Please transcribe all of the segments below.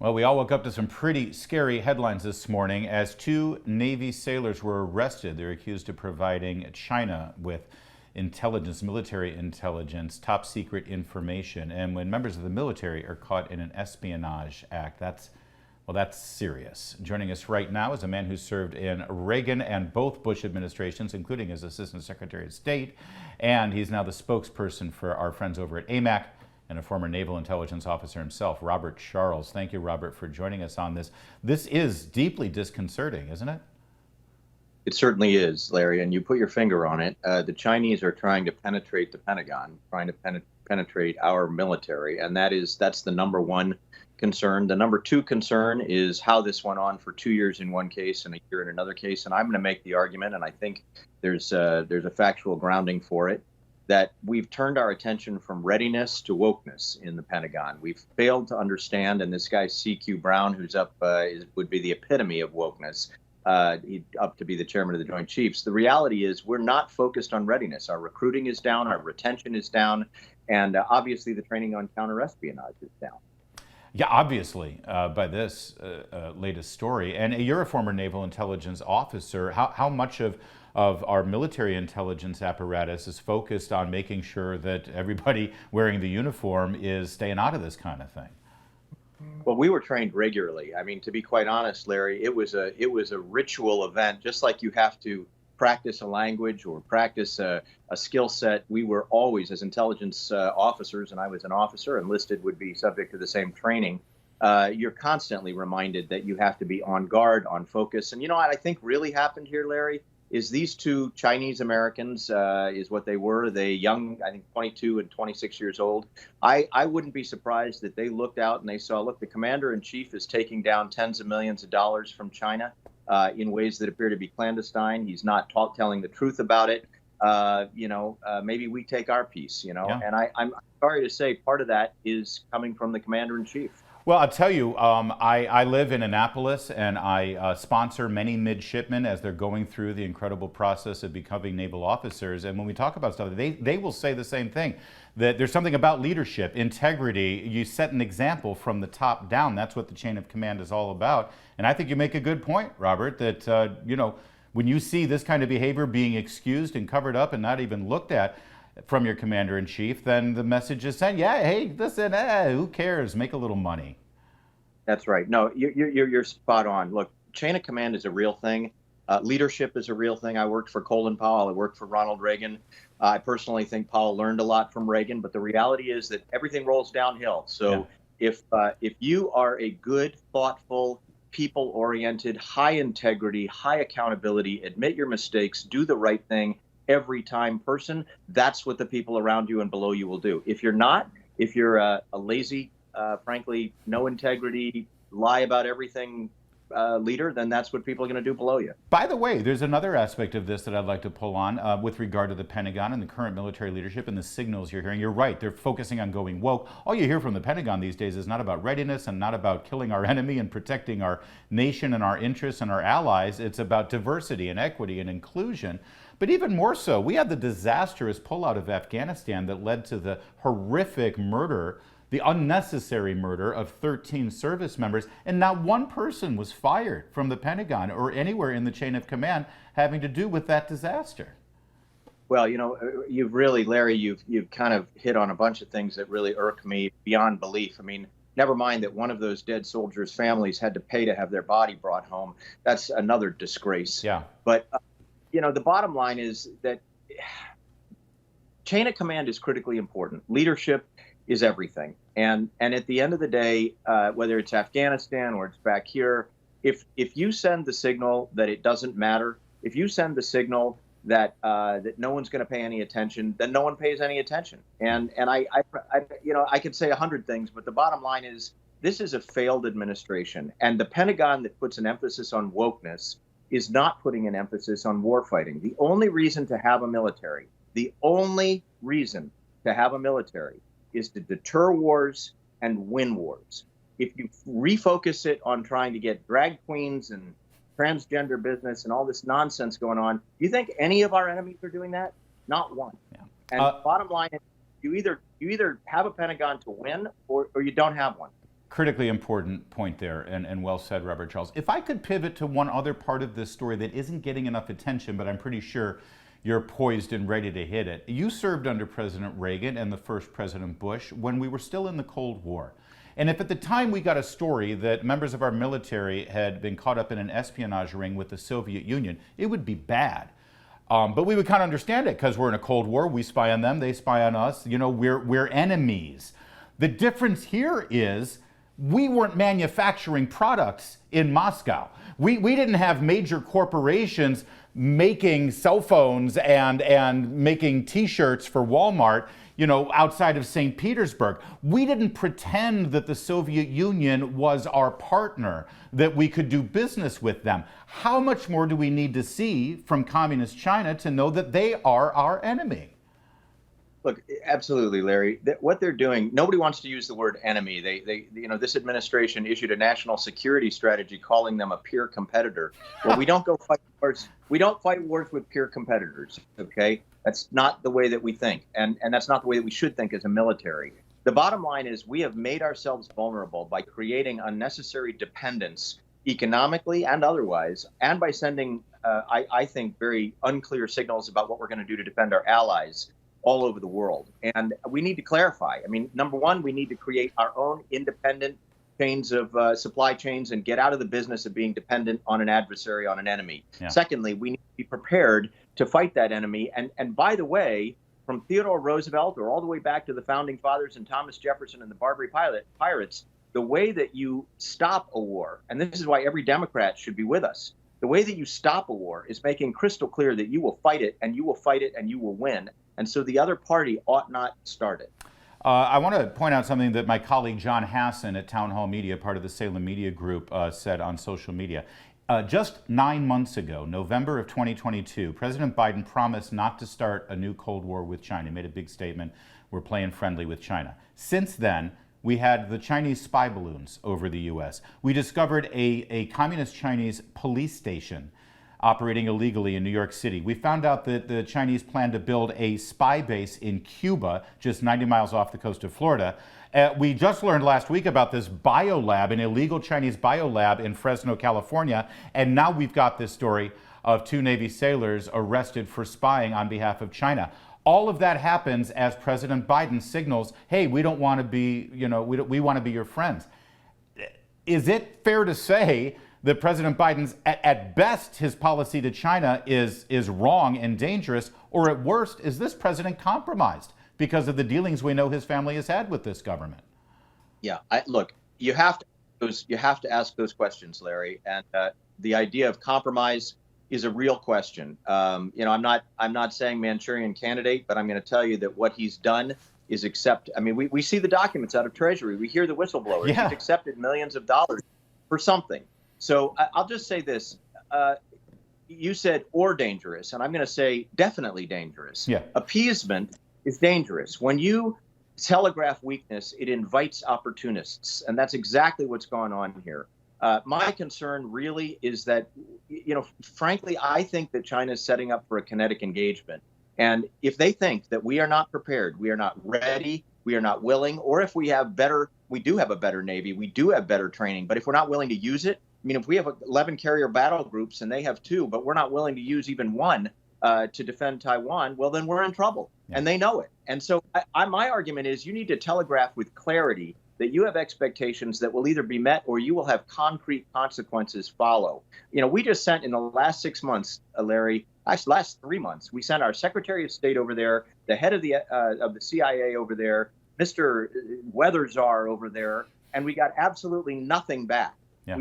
Well, we all woke up to some pretty scary headlines this morning as two Navy sailors were arrested. They're accused of providing China with intelligence, military intelligence, top secret information. And when members of the military are caught in an Espionage Act, that's serious. Joining us right now is a man who served in Reagan and both Bush administrations, including as Assistant Secretary of State. And he's now the spokesperson for our friends over at AMAC, and a former Naval Intelligence Officer himself, Robert Charles. Thank you, Robert, for joining us on this. This is deeply disconcerting, isn't it? It certainly is, Larry, and you put your finger on it. The Chinese are trying to penetrate the Pentagon, trying to penetrate our military, and that's the number one concern. The number two concern is how this went on for 2 years in one case and a year in another case. And I'm going to make the argument, and I think there's a factual grounding for it, that we've turned our attention from readiness to wokeness in the Pentagon. We've failed to understand, and this guy C.Q. Brown, who's up, would be the epitome of wokeness. He's up to be the chairman of the Joint Chiefs. The reality is we're not focused on readiness. Our recruiting is down, our retention is down, and obviously the training on counterespionage is down. Yeah, obviously, by this latest story. And you're a former Naval Intelligence Officer. How much of our military intelligence apparatus is focused on making sure that everybody wearing the uniform is staying out of this kind of thing? Well, we were trained regularly. I mean, to be quite honest, Larry, it was a ritual event, just like you have to practice a language or practice a skill set. We were always, as intelligence officers, and I was an officer, enlisted would be subject to the same training. You're constantly reminded that you have to be on guard, on focus. And you know what I think really happened here, Larry, is these two Chinese Americans, is what they were. They young, I think 22 and 26 years old. I wouldn't be surprised that they looked out and they saw, look, the commander-in-chief is taking down tens of millions of dollars from China in ways that appear to be clandestine. He's not telling the truth about it. Maybe we take our piece, Yeah. And I'm sorry to say part of that is coming from the commander-in-chief. Well, I'll tell you, I live in Annapolis, and I sponsor many midshipmen as they're going through the incredible process of becoming naval officers. And when we talk about stuff, they will say the same thing, that there's something about leadership, integrity. You set an example from the top down. That's what the chain of command is all about. And I think you make a good point, Robert, that, when you see this kind of behavior being excused and covered up and not even looked at from your commander-in-chief, then the message is sent, yeah, hey, listen, who cares? Make a little money. That's right. No, you're spot on. Look, chain of command is a real thing. Leadership is a real thing. I worked for Colin Powell. I worked for Ronald Reagan. I personally think Powell learned a lot from Reagan, but the reality is that everything rolls downhill. So if you are a good, thoughtful, people-oriented, high integrity, high accountability, admit your mistakes, do the right thing every time person, that's what the people around you and below you will do. If you're not, if you're a lazy, frankly, no integrity, lie about everything leader, then that's what people are going to do below you. By the way, there's another aspect of this that I'd like to pull on with regard to the Pentagon and the current military leadership and the signals you're hearing. You're right, they're focusing on going woke. All you hear from the Pentagon these days is not about readiness and not about killing our enemy and protecting our nation and our interests and our allies. It's about diversity and equity and inclusion. But even more so, we had the disastrous pullout of Afghanistan that led to the horrific murder, the unnecessary murder of 13 service members, and not one person was fired from the Pentagon or anywhere in the chain of command having to do with that disaster. Well, you've really, Larry, you've kind of hit on a bunch of things that really irk me beyond belief. I mean, never mind that one of those dead soldiers' families had to pay to have their body brought home. That's another disgrace. Yeah. But the bottom line is that chain of command is critically important. Leadership is everything. And at the end of the day, whether it's Afghanistan or it's back here, if you send the signal that it doesn't matter, if you send the signal that no one's going to pay any attention, then no one pays any attention. And I could say 100 things, but the bottom line is this is a failed administration. And the Pentagon that puts an emphasis on wokeness is not putting an emphasis on warfighting. The only reason to have a military, is to deter wars and win wars. If you refocus it on trying to get drag queens and transgender business and all this nonsense going on, do you think any of our enemies are doing that? Not one. Yeah. And bottom line is you either have a Pentagon to win or you don't have one. Critically important point there, and well said, Robert Charles. If I could pivot to one other part of this story that isn't getting enough attention, but I'm pretty sure you're poised and ready to hit it. You served under President Reagan and the first President Bush when we were still in the Cold War. And if at the time we got a story that members of our military had been caught up in an espionage ring with the Soviet Union, it would be bad. But we would kind of understand it because we're in a Cold War. We spy on them, they spy on us. You know, we're enemies. The difference here is we weren't manufacturing products in Moscow. We didn't have major corporations making cell phones and making T-shirts for Walmart, you know, outside of St. Petersburg. We didn't pretend that the Soviet Union was our partner, that we could do business with them. How much more do we need to see from Communist China to know that they are our enemy? Look, absolutely, Larry. What they're doing, nobody wants to use the word enemy. This administration issued a national security strategy calling them a peer competitor. Well, we don't go fight wars. We don't fight wars with peer competitors. Okay, that's not the way that we think, and that's not the way that we should think as a military. The bottom line is we have made ourselves vulnerable by creating unnecessary dependence, economically and otherwise, and by sending, I think, very unclear signals about what we're going to do to defend our allies all over the world. And we need to clarify. I mean, number one, we need to create our own independent chains of supply chains and get out of the business of being dependent on an adversary, on an enemy. Yeah. Secondly, we need to be prepared to fight that enemy. And by the way, from Theodore Roosevelt or all the way back to the founding fathers and Thomas Jefferson and the Barbary Pirates, the way that you stop a war, and this is why every Democrat should be with us, the way that you stop a war is making crystal clear that you will fight it and you will fight it and you will win. And so the other party ought not start it. I want to point out something that my colleague John Hassan at Town Hall Media, part of the Salem Media Group, said on social media. Just 9 months ago, November of 2022, President Biden promised not to start a new Cold War with China. He made a big statement, we're playing friendly with China. Since then, we had the Chinese spy balloons over the U.S. We discovered a communist Chinese police station operating illegally in New York City. We found out that the Chinese plan to build a spy base in Cuba, just 90 miles off the coast of Florida. We just learned last week about this biolab, an illegal Chinese biolab in Fresno, California. And now we've got this story of 2 Navy sailors arrested for spying on behalf of China. All of that happens as President Biden signals, hey, we don't want to be, we want to be your friends. Is it fair to say that President Biden's, at best, his policy to China is wrong and dangerous, or at worst, is this president compromised because of the dealings we know his family has had with this government? Yeah, look, you have to ask those questions, Larry, and the idea of compromise is a real question. I'm not saying Manchurian candidate, but I'm going to tell you that what he's done is we see the documents out of Treasury. We hear the whistleblowers. Yeah. He's accepted millions of dollars for something. So I'll just say this. You said or dangerous, and I'm going to say definitely dangerous. Yeah. Appeasement is dangerous. When you telegraph weakness, it invites opportunists, and that's exactly what's going on here. My concern really is that, frankly, I think that China is setting up for a kinetic engagement. And if they think that we are not prepared, we are not ready, we are not willing, or if we do have a better Navy, we do have better training, but if we're not willing to use it, if we have 11 carrier battle groups and they have 2, but we're not willing to use even 1 to defend Taiwan, well, then we're in trouble. Yeah. And they know it. And so my argument is you need to telegraph with clarity that you have expectations that will either be met or you will have concrete consequences follow. We just sent in the last 6 months, Larry, actually last 3 months, we sent our Secretary of State over there, the head of the CIA over there, Mr. Weather Czar over there, and we got absolutely nothing back. Yeah.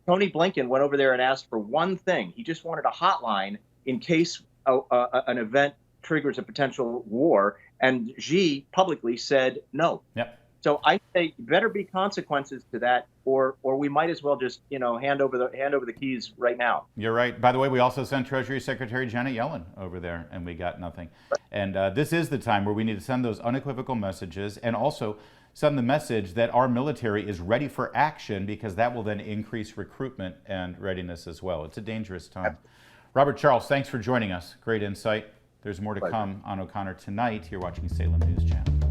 Tony Blinken went over there and asked for one thing. He just wanted a hotline in case an event triggers a potential war, and Xi publicly said no. Yep. So I say better be consequences to that, or we might as well just hand over the keys right now. You're right. By the way, we also sent Treasury Secretary Janet Yellen over there, and we got nothing. Right. And this is the time where we need to send those unequivocal messages, and also send the message that our military is ready for action, because that will then increase recruitment and readiness as well. It's a dangerous time. Robert Charles, thanks for joining us. Great insight. There's more to come on O'Connor tonight. You're watching Salem News Channel.